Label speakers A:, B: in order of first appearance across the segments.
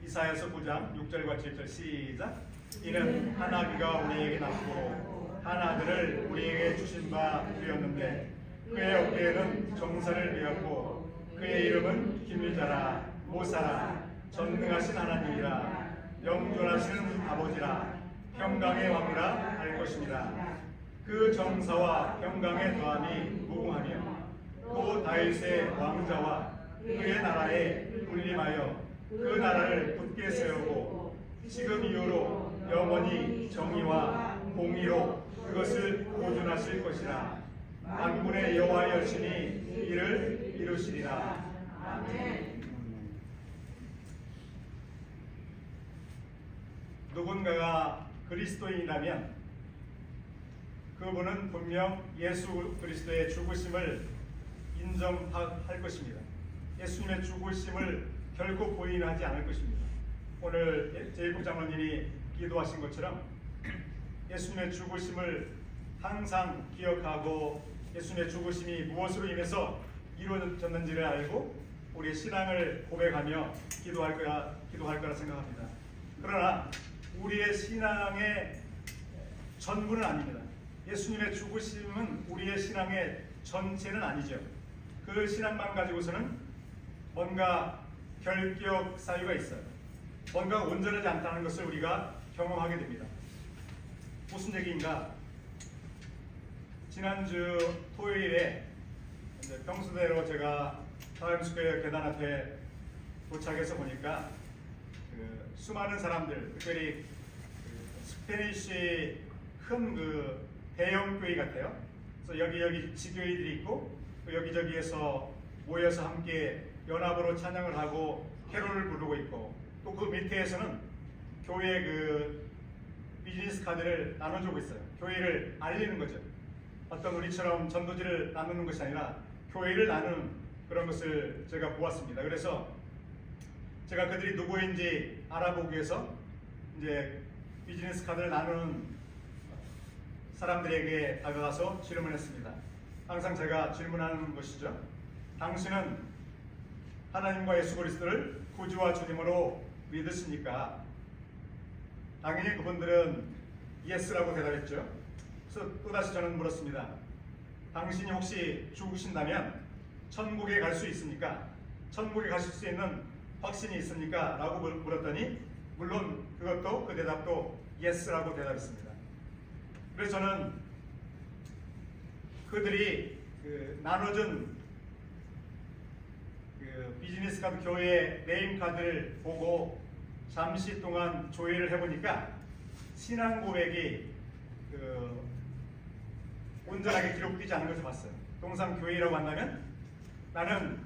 A: 이사야서 9장 6절과 7절 시작. 이는 한 아기가 우리에게 낳고 한 아들을 우리에게 주신 바 되었는데 그의 어깨에는 정사를 메었고 그의 이름은 기밀자라 모사라 전능하신 하나님이라 영존하시는 아버지라 평강의 왕이라 할 것입니다. 그 정사와 평강의 더함이 무궁하며 또 다윗의 왕자와 그의 나라에 군림하여 그 나라를 굳게 세우고 지금 이후로 영원히 정의와 공의로 그것을 보존하실 것이라. 만군의 여호와 여신이 이를 이루시리라. 아멘. 누군가가 그리스도인이라면 그분은 분명 예수 그리스도의 죽으심을 인정할 것입니다. 예수님의 죽으심을 결코 부인하지 않을 것입니다. 오늘 제이콥 장로님이 기도하신 것처럼 예수님의 죽으심을 항상 기억하고 예수님의 죽으심이 무엇으로 인해서 이루어졌는지를 알고 우리의 신앙을 고백하며 기도할 거라 생각합니다. 그러나 우리의 신앙의 전부는 아닙니다. 예수님의 죽으심은 우리의 신앙의 전체는 아니죠. 그 신앙만 가지고서는 뭔가 결격 사유가 있어요. 뭔가 온전하지 않다는 것을 우리가 경험하게 됩니다. 무슨 얘기인가? 지난주 토요일에 평소대로 제가 타임스퀘어 계단 앞에 도착해서 보니까 수많은 사람들, 특별히 스페니쉬 큰 대형 교회 같아요. 그래서 여기 지교회들이 있고 여기저기에서 모여서 함께 연합으로 찬양을 하고 캐롤을 부르고 있고 또 그 밑에에서는 교회 비즈니스 카드를 나눠주고 있어요. 교회를 알리는 거죠. 어떤 우리처럼 전도지를 나누는 것이 아니라 교회를 나누는 그런 것을 제가 보았습니다. 그래서 제가 그들이 누구인지 알아보기 위해서 이제 비즈니스 카드를 나누는 사람들에게 다가가서 질문했습니다. 항상 제가 질문하는 것이죠. 당신은 하나님과 예수 그리스도를 구주와 주님으로 믿으십니까? 당연히 그분들은 예스라고 대답했죠. 그래서 또다시 저는 물었습니다. 당신이 혹시 죽으신다면 천국에 갈 수 있습니까? 천국에 가실 수 있는 확신이 있습니까? 라고 물었더니 물론 그것도 그 대답도 예스라고 대답했습니다. 그래서 저는 그들이 나눠준 비즈니스 카드 교회의 네임 카드를 보고 잠시 동안 조회를 해보니까 신앙 고백이 온전하게 기록되지 않은 것을 봤어요. 통상 교회라고 한다면 나는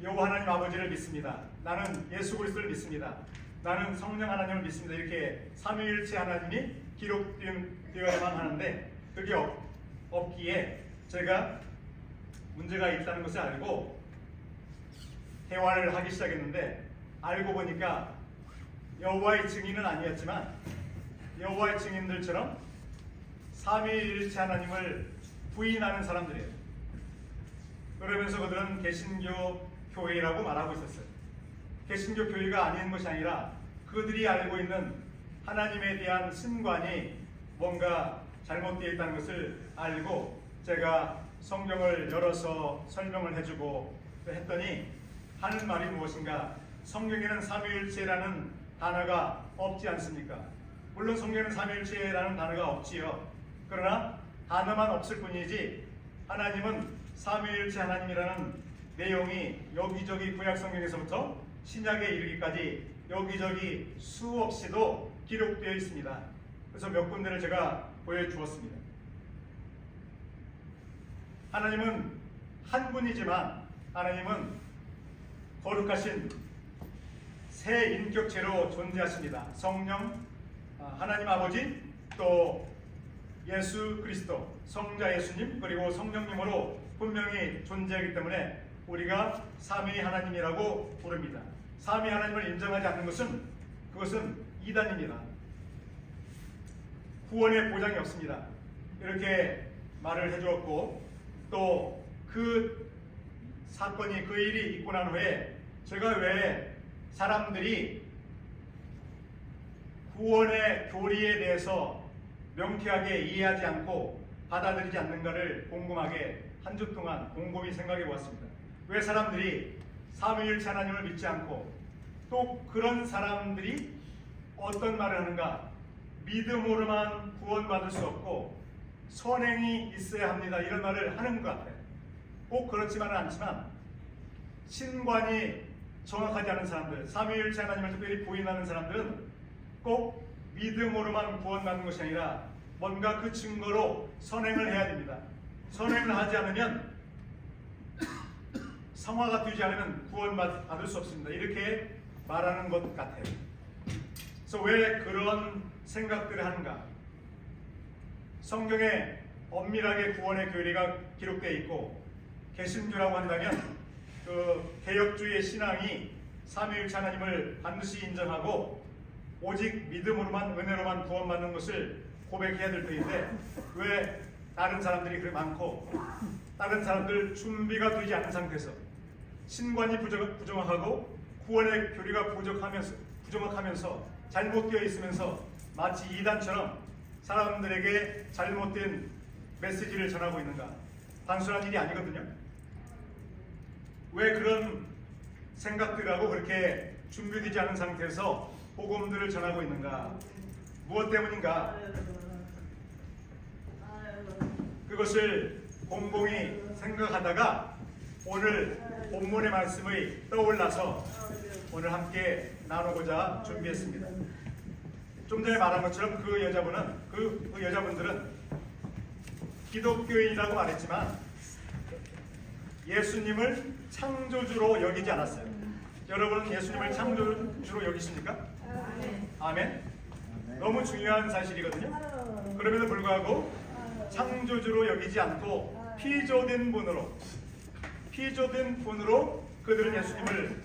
A: 여호와 하나님 아버지를 믿습니다. 나는 예수 그리스도를 믿습니다. 나는 성령 하나님을 믿습니다. 이렇게 삼위일체 하나님이 기록되어야만 하는데 그게 없기에 제가 문제가 있다는 것을 알고 대화를 하기 시작했는데 알고 보니까 여호와의 증인은 아니었지만 여호와의 증인들처럼 삼위일체 하나님을 부인하는 사람들이에요. 그러면서 그들은 개신교 교회라고 말하고 있었어요. 개신교 교회가 아닌 것이 아니라 그들이 알고 있는 하나님에 대한 신관이 뭔가 잘못되어 있다는 것을 알고 제가 성경을 열어서 설명을 해주고 했더니 하는 말이 무엇인가? 성경에는 삼위일체라는 단어가 없지 않습니까? 물론 성경에는 삼위일체라는 단어가 없지요. 그러나 단어만 없을 뿐이지 하나님은 삼위일체 하나님이라는 내용이 여기저기 구약 성경에서부터 신약에 이르기까지 여기저기 수없이도 기록되어 있습니다. 그래서 몇 군데를 제가 보여주었습니다. 하나님은 한 분이지만 하나님은 거룩하신 세 인격체로 존재하십니다. 성령, 하나님 아버지, 또 예수 그리스도, 성자 예수님, 그리고 성령님으로 분명히 존재하기 때문에 우리가 삼위 하나님이라고 부릅니다. 삼위 하나님을 인정하지 않는 것은 그것은 이단입니다. 구원의 보장이 없습니다. 이렇게 말을 해주었고 또 그 사건이 그 일이 있고 난 후에 제가 왜 사람들이 구원의 교리에 대해서 명쾌하게 이해하지 않고 받아들이지 않는가를 곰곰하게 한 주 동안 곰곰이 생각해 보았습니다. 왜 사람들이 삼위일체 하나님을 믿지 않고 또 그런 사람들이 어떤 말을 하는가? 믿음으로만 구원받을 수 없고 선행이 있어야 합니다. 이런 말을 하는 것 같아요. 꼭 그렇지만은 않지만 신관이 정확하지 않은 사람들, 삼위일체 하나님을 특별히 부인하는 사람들은 꼭 믿음으로만 구원받는 것이 아니라 뭔가 그 증거로 선행을 해야 됩니다. 선행을 하지 않으면 성화가 되지 않으면 구원받을 수 없습니다. 이렇게 말하는 것 같아요. 그래서 왜 그런 생각들을 하는가? 성경에 엄밀하게 구원의 교리가 기록되어 있고 개신교라고 한다면 그 개혁주의 신앙이 삼위일체 하나님을 반드시 인정하고 오직 믿음으로만 은혜로만 구원받는 것을 고백해야 될 때인데 왜 다른 사람들이 그렇게 많고 다른 사람들 준비가 되지 않은 상태에서 신관이 부정하고 구원의 교리가 부정하면서 잘못되어 있으면서 마치 이단처럼 사람들에게 잘못된 메시지를 전하고 있는가? 단순한 일이 아니거든요. 왜 그런 생각들하고 그렇게 준비되지 않은 상태에서 복음들을 전하고 있는가? 무엇 때문인가? 그것을 곰곰이 생각하다가 오늘 본문의 말씀이 떠올라서 오늘 함께 나누고자 준비했습니다. 좀 전에 말한 것처럼 그 여자분들은 기독교인이라고 말했지만 예수님을 창조주로 여기지 않았어요. 여러분은 예수님을 창조주로 여기십니까? 아멘. 너무 중요한 사실이거든요. 그럼에도 불구하고 창조주로 여기지 않고 피조된 분으로 그들은 예수님을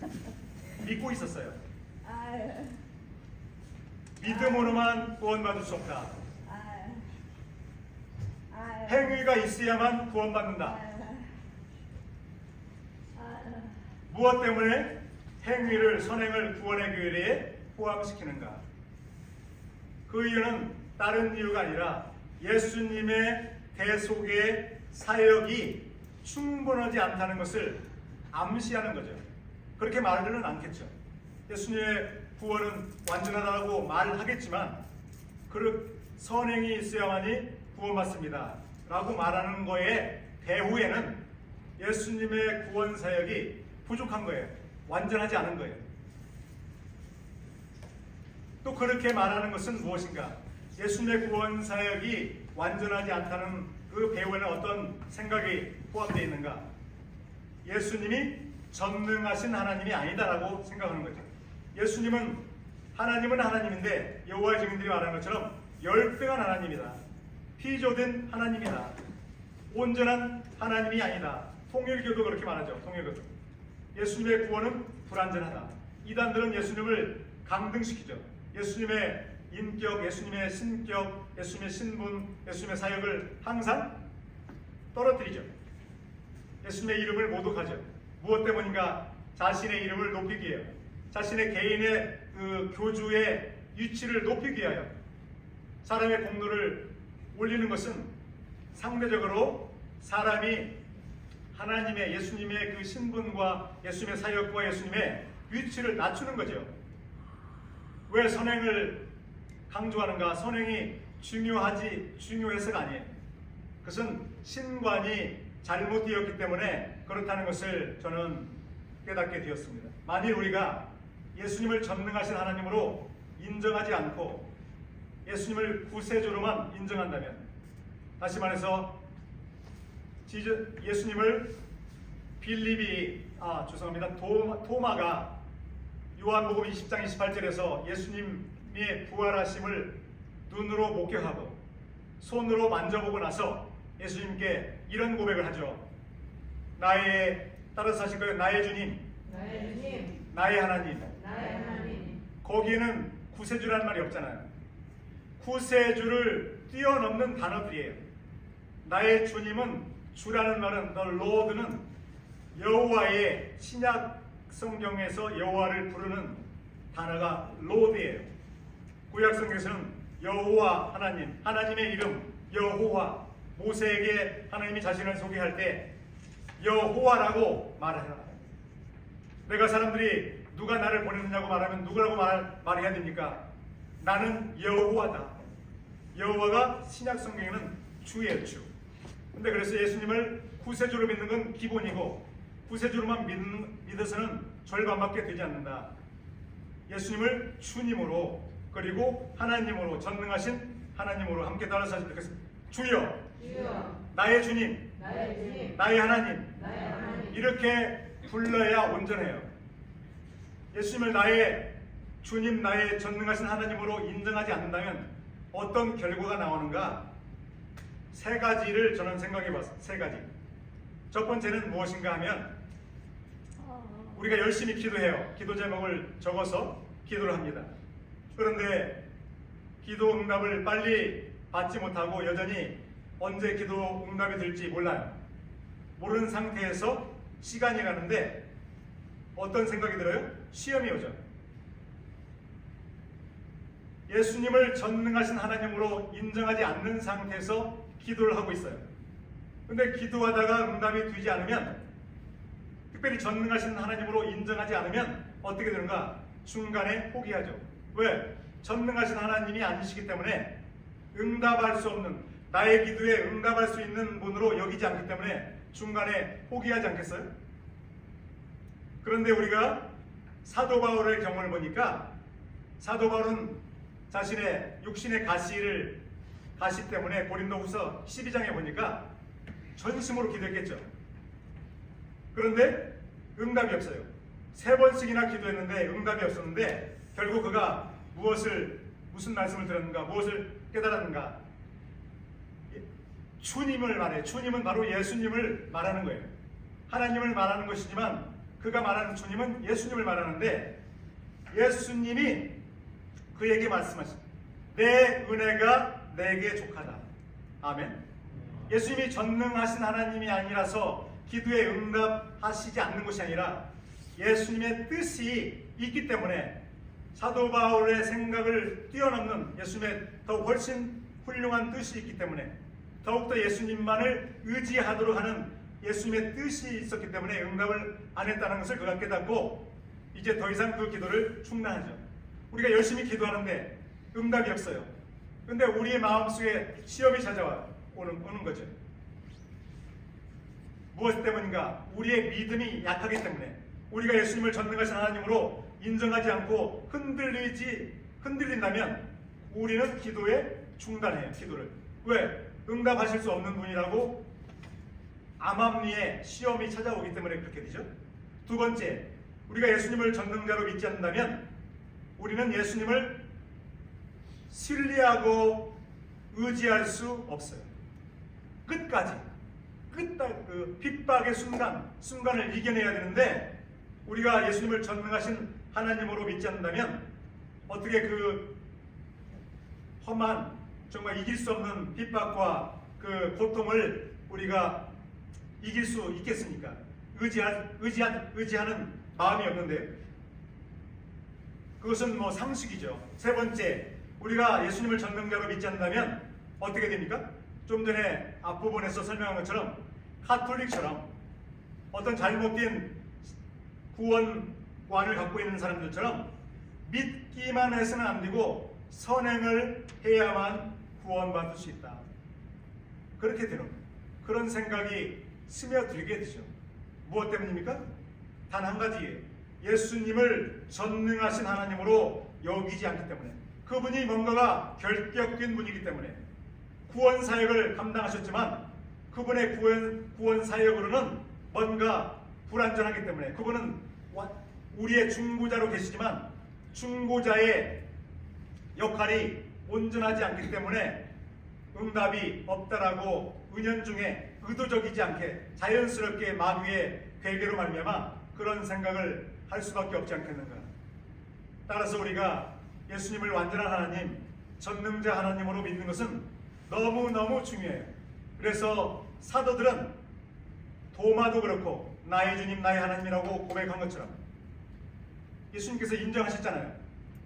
A: 믿고 있었어요. 믿음으로만 구원받을 수 없다. 행위가 있어야만 구원받는다. 무엇 때문에 행위를 선행을 구원의 교리에 포함시키는가? 그 이유는 다른 이유가 아니라 예수님의 대속의 사역이 충분하지 않다는 것을 암시하는 거죠. 그렇게 말하지는 않겠죠. 예수님의 구원은 완전하다고 말하겠지만 그 선행이 있어야만이 구원받습니다 라고 말하는 거에 배후에는 예수님의 구원 사역이 부족한 거예요. 완전하지 않은 거예요. 또 그렇게 말하는 것은 무엇인가? 예수님의 구원 사역이 완전하지 않다는 그 배후에는 어떤 생각이 포함되어 있는가? 예수님이 전능하신 하나님이 아니다라고 생각하는 거죠. 예수님은 하나님인데 여호와의 증인들이 말하는 것처럼 열등한 하나님이다. 피조된 하나님이다. 온전한 하나님이 아니다. 통일교도 그렇게 말하죠. 통일교도. 예수님의 구원은 불완전하다. 이단들은 예수님을 강등시키죠. 예수님의 인격, 예수님의 신격, 예수님의 신분, 예수님의 사역을 항상 떨어뜨리죠. 예수님의 이름을 모독하죠. 무엇 때문인가? 자신의 이름을 높이기 위하여, 자신의 개인의 그 교주의 위치를 높이기 위하여 사람의 공로를 올리는 것은 상대적으로 사람이 하나님의 예수님의 그 신분과 예수님의 사역과 예수님의 위치를 낮추는 거죠. 왜 선행을 강조하는가? 선행이 중요해서가 아니에요. 그것은 신관이 잘못되었기 때문에 그렇다는 것을 저는 깨닫게 되었습니다. 만일 우리가 예수님을 전능하신 하나님으로 인정하지 않고 예수님을 구세주로만 인정한다면, 다시 말해서 예수님을 토마가 요한복음 20장 28절에서 예수님의 부활하심을 눈으로 목격하고 손으로 만져보고 나서 예수님께 이런 고백을 하죠. 따라서 하실 거예요. 나의 주님, 나의 하나님. 거기에는 구세주라는 말이 없잖아요. 구세주를 뛰어넘는 단어들이에요. 나의 주님은, 주라는 말은 The Lord는 여호와의 신약 성경에서 여호와를 부르는 단어가 Lord이에요. 구약 성경에서는 여호와 하나님, 하나님의 이름 여호와, 모세에게 하나님이 자신을 소개할 때 여호와라고 말하라. 내가 사람들이 누가 나를 보냈느냐고 말하면 누구라고 말해야 됩니까? 나는 여호와다. 여호와가 신약 성경에는 주예요, 주. 근데 그래서 예수님을 구세주로 믿는 건 기본이고, 구세주로만 믿어서는 절반밖에 되지 않는다. 예수님을 주님으로, 그리고 하나님으로, 전능하신 하나님으로 함께 따라서 하시면 좋겠습니다. 주여, 나의 주님, 나의 하나님, 이렇게 불러야 온전해요. 예수님을 나의 주님, 나의 전능하신 하나님으로 인정하지 않는다면 어떤 결과가 나오는가? 세 가지를 저는 생각해 봤어요. 세 가지. 첫 번째는 무엇인가 하면, 우리가 열심히 기도해요. 기도 제목을 적어서 기도를 합니다. 그런데 기도 응답을 빨리 받지 못하고 여전히 언제 기도 응답이 될지 몰라요. 모르는 상태에서 시간이 가는데 어떤 생각이 들어요? 시험이 오죠. 예수님을 전능하신 하나님으로 인정하지 않는 상태에서 기도를 하고 있어요. 근데 기도하다가 응답이 되지 않으면, 특별히 전능하신 하나님으로 인정하지 않으면 어떻게 되는가? 중간에 포기하죠. 왜? 전능하신 하나님이 아니시기 때문에 응답할 수 없는, 나의 기도에 응답할 수 있는 분으로 여기지 않기 때문에 중간에 포기하지 않겠어요? 그런데 우리가 사도 바울의 경험을 보니까, 사도 바울은 자신의 육신의 가시 때문에 고린도후서 12장에 보니까 전심으로 기도했겠죠. 그런데 응답이 없어요. 3번씩이나 기도했는데 응답이 없었는데, 결국 그가 무슨 말씀을 들었는가, 무엇을 깨달았는가? 주님을 말해요. 주님은 바로 예수님을 말하는 거예요. 하나님을 말하는 것이지만 그가 말하는 주님은 예수님을 말하는데, 예수님이 그에게 말씀하십니다. 내 은혜가 내게 족하다. 아멘. 예수님이 전능하신 하나님이 아니라서 기도에 응답하시지 않는 것이 아니라 예수님의 뜻이 있기 때문에, 사도 바울의 생각을 뛰어넘는 예수님의 더 훨씬 훌륭한 뜻이 있기 때문에, 더욱더 예수님만을 의지하도록 하는 예수님의 뜻이 있었기 때문에 응답을 안 했다는 것을 그가 깨닫고 이제 더 이상 그 기도를 중단하죠. 우리가 열심히 기도하는데 응답이 없어요. 근데 우리의 마음속에 시험이 오는 거죠. 무엇 때문인가? 우리의 믿음이 약하기 때문에, 우리가 예수님을 전능하신 하나님으로 인정하지 않고 흔들린다면 우리는 기도에 중단해요. 기도를. 왜? 응답하실 수 없는 분이라고 암암리에 시험이 찾아오기 때문에 그렇게 되죠. 두 번째, 우리가 예수님을 전능자로 믿지 않는다면 우리는 예수님을 신뢰하고 의지할 수 없어요. 끝까지 그 핍박의 순간을 이겨내야 되는데, 우리가 예수님을 전능하신 하나님으로 믿지 않는다면 어떻게 그 험한, 정말 이길 수 없는 핍박과 그 고통을 우리가 이길 수 있겠습니까? 의지하는 마음이 없는데, 그것은 뭐 상식이죠. 세 번째, 우리가 예수님을 전능자로 믿지 않는다면 어떻게 됩니까? 좀 전에 앞부분에서 설명한 것처럼 카톨릭처럼 어떤 잘못된 구원관을 갖고 있는 사람들처럼 믿기만 해서는 안 되고 선행을 해야만 구원받을 수 있다. 그렇게 되는 그런 생각이 스며들게 되죠. 무엇 때문입니까? 단 한 가지예요. 예수님을 전능하신 하나님으로 여기지 않기 때문에, 그분이 뭔가가 결격된 분이기 때문에, 구원 사역을 감당하셨지만 그분의 구원 사역으로는 뭔가 불완전하기 때문에, 그분은 우리의 중보자로 계시지만 중보자의 역할이 온전하지 않기 때문에 응답이 없다라고 은연중에 의도적이지 않게 자연스럽게 마귀의 괴계로 말미암아 그런 생각을 할 수밖에 없지 않겠는가. 따라서 우리가 예수님을 완전한 하나님, 전능자 하나님으로 믿는 것은 너무너무 중요해요. 그래서 사도들은 도마도 그렇고 나의 주님 나의 하나님이라고 고백한 것처럼 예수님께서 인정하셨잖아요.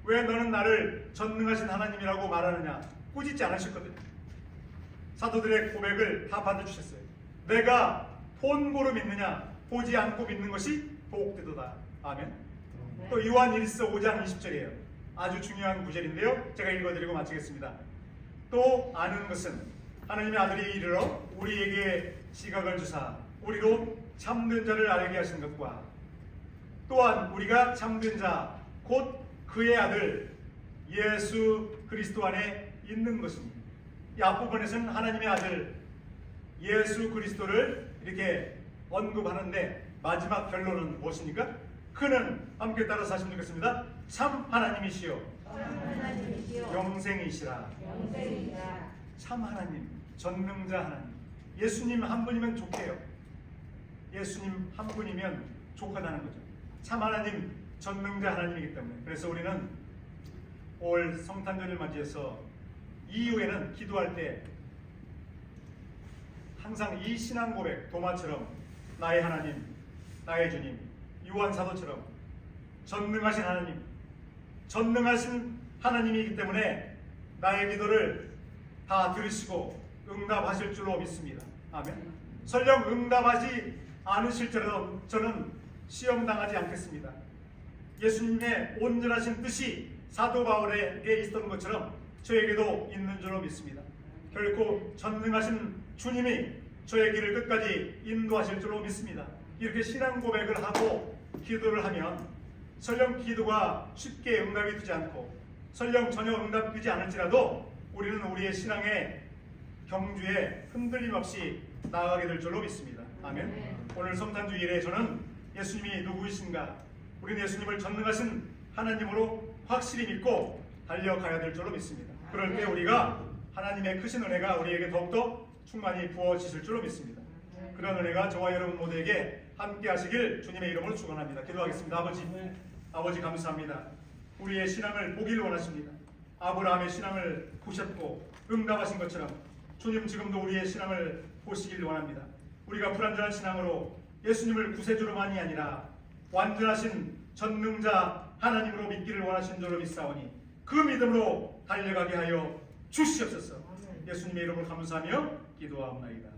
A: 왜 너는 나를 전능하신 하나님이라고 말하느냐? 꾸짖지 않으셨거든요. 사도들의 고백을 다 받아주셨어요. 내가 본보로 믿느냐? 보지 않고 믿는 것이 복되도다. 아멘. 또 요한 1서 5장 20절이에요. 아주 중요한 구절인데요. 제가 읽어드리고 마치겠습니다. 또 아는 것은 하나님의 아들이 이르러 우리에게 지각을 주사 우리로 참된 자를 알게 하신 것과 또한 우리가 참된 자 곧 그의 아들 예수 그리스도 안에 있는 것입니다. 이 앞부분에서는 하나님의 아들 예수 그리스도를 이렇게 언급하는데 마지막 결론은 무엇입니까? 그는 함께 따라서 하시면 좋겠습니다. 참 하나님이시요 영생이시라. 참 하나님, 전능자 하나님. 예수님 한 분이면 족해요. 예수님 한 분이면 족하다는 거죠. 참 하나님, 전능자 하나님이기 때문에. 그래서 우리는 올 성탄절을 맞이해서 이후에는 기도할 때 항상 이 신앙 고백, 도마처럼 나의 하나님, 나의 주님, 요한 사도처럼 전능하신 하나님, 전능하신 하나님이기 때문에 나의 기도를 다 들으시고 응답하실 줄로 믿습니다. 아멘. 설령 응답하지 않으실지라도 저는 시험당하지 않겠습니다. 예수님의 온전하신 뜻이 사도 바울에게 있었던 것처럼 저에게도 있는 줄로 믿습니다. 결코 전능하신 주님이 저의 길을 끝까지 인도하실 줄로 믿습니다. 이렇게 신앙 고백을 하고 기도를 하면 설령 기도가 쉽게 응답이 되지 않고 설령 전혀 응답되지 않을지라도 우리는 우리의 신앙의 경주에 흔들림 없이 나아가게 될 줄로 믿습니다. 아멘. 오늘 성탄주일에 저는 예수님이 누구이신가, 우리는 예수님을 전능하신 하나님으로 확실히 믿고 달려가야 될 줄로 믿습니다. 그럴 때 우리가 하나님의 크신 은혜가 우리에게 더욱더 충만히 부어지실 줄로 믿습니다. 그런 은혜가 저와 여러분 모두에게 함께 하시길 주님의 이름으로 축원합니다. 기도하겠습니다. 아버지 감사합니다. 우리의 신앙을 보기를 원하십니다. 아브라함의 신앙을 보셨고 응답하신 것처럼 주님 지금도 우리의 신앙을 보시길 원합니다. 우리가 불완전한 신앙으로 예수님을 구세주로만이 아니라 완전하신 전능자 하나님으로 믿기를 원하신 줄로 믿사오니 그 믿음으로 달려가게 하여 주시옵소서. 예수님의 이름으로 감사하며 기도하옵나이다.